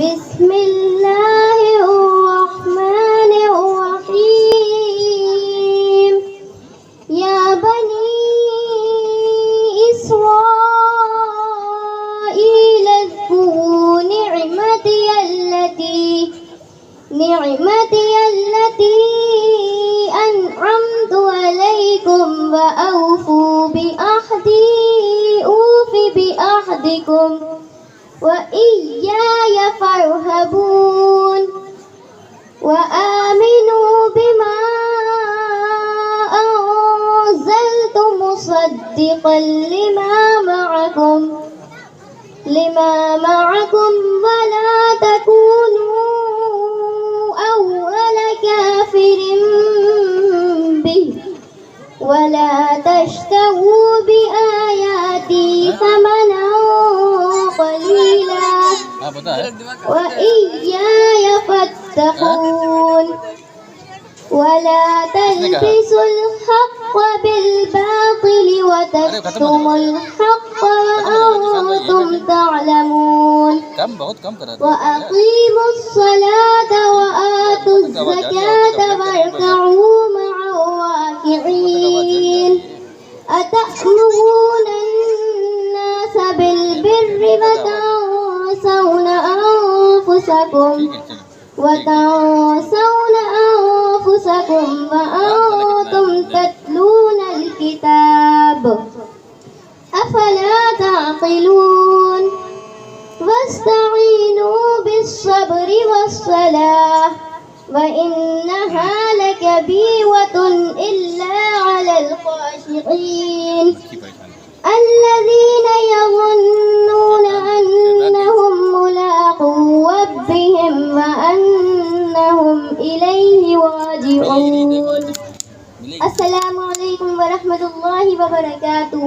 بسم الله الرحمن الرحيم يا بني إسرائيل اذكروا نعمتي التي أنعمت عليكم وأوفوا بأحدي أوف بأحدكم وإياي فارهبون وآمنوا بما أنزلت مصدقا لما معكم ولا تكونوا أول كافر به ولا تشتروا بآياتي ثمنا قليلا وإياي فاتقون ولا تلبسوا الحق بالباطل وتكتموا الحق وأنتم تعلمون وأقيموا الصلاة وآتوا الزكاة واركعوا مع الراكعين أتأمرون الناس بالبر وتنسون أنفسكم وأنتم تتلون الكتاب أفلا تعقلون واستعينوا بالصبر والصلاة وإنها لكبيرة إلا على الخاشعين الذين يظنون أنهم ملاقو ربهم وأنهم إليه راجعون. السلام عليكم ورحمة الله وبركاته.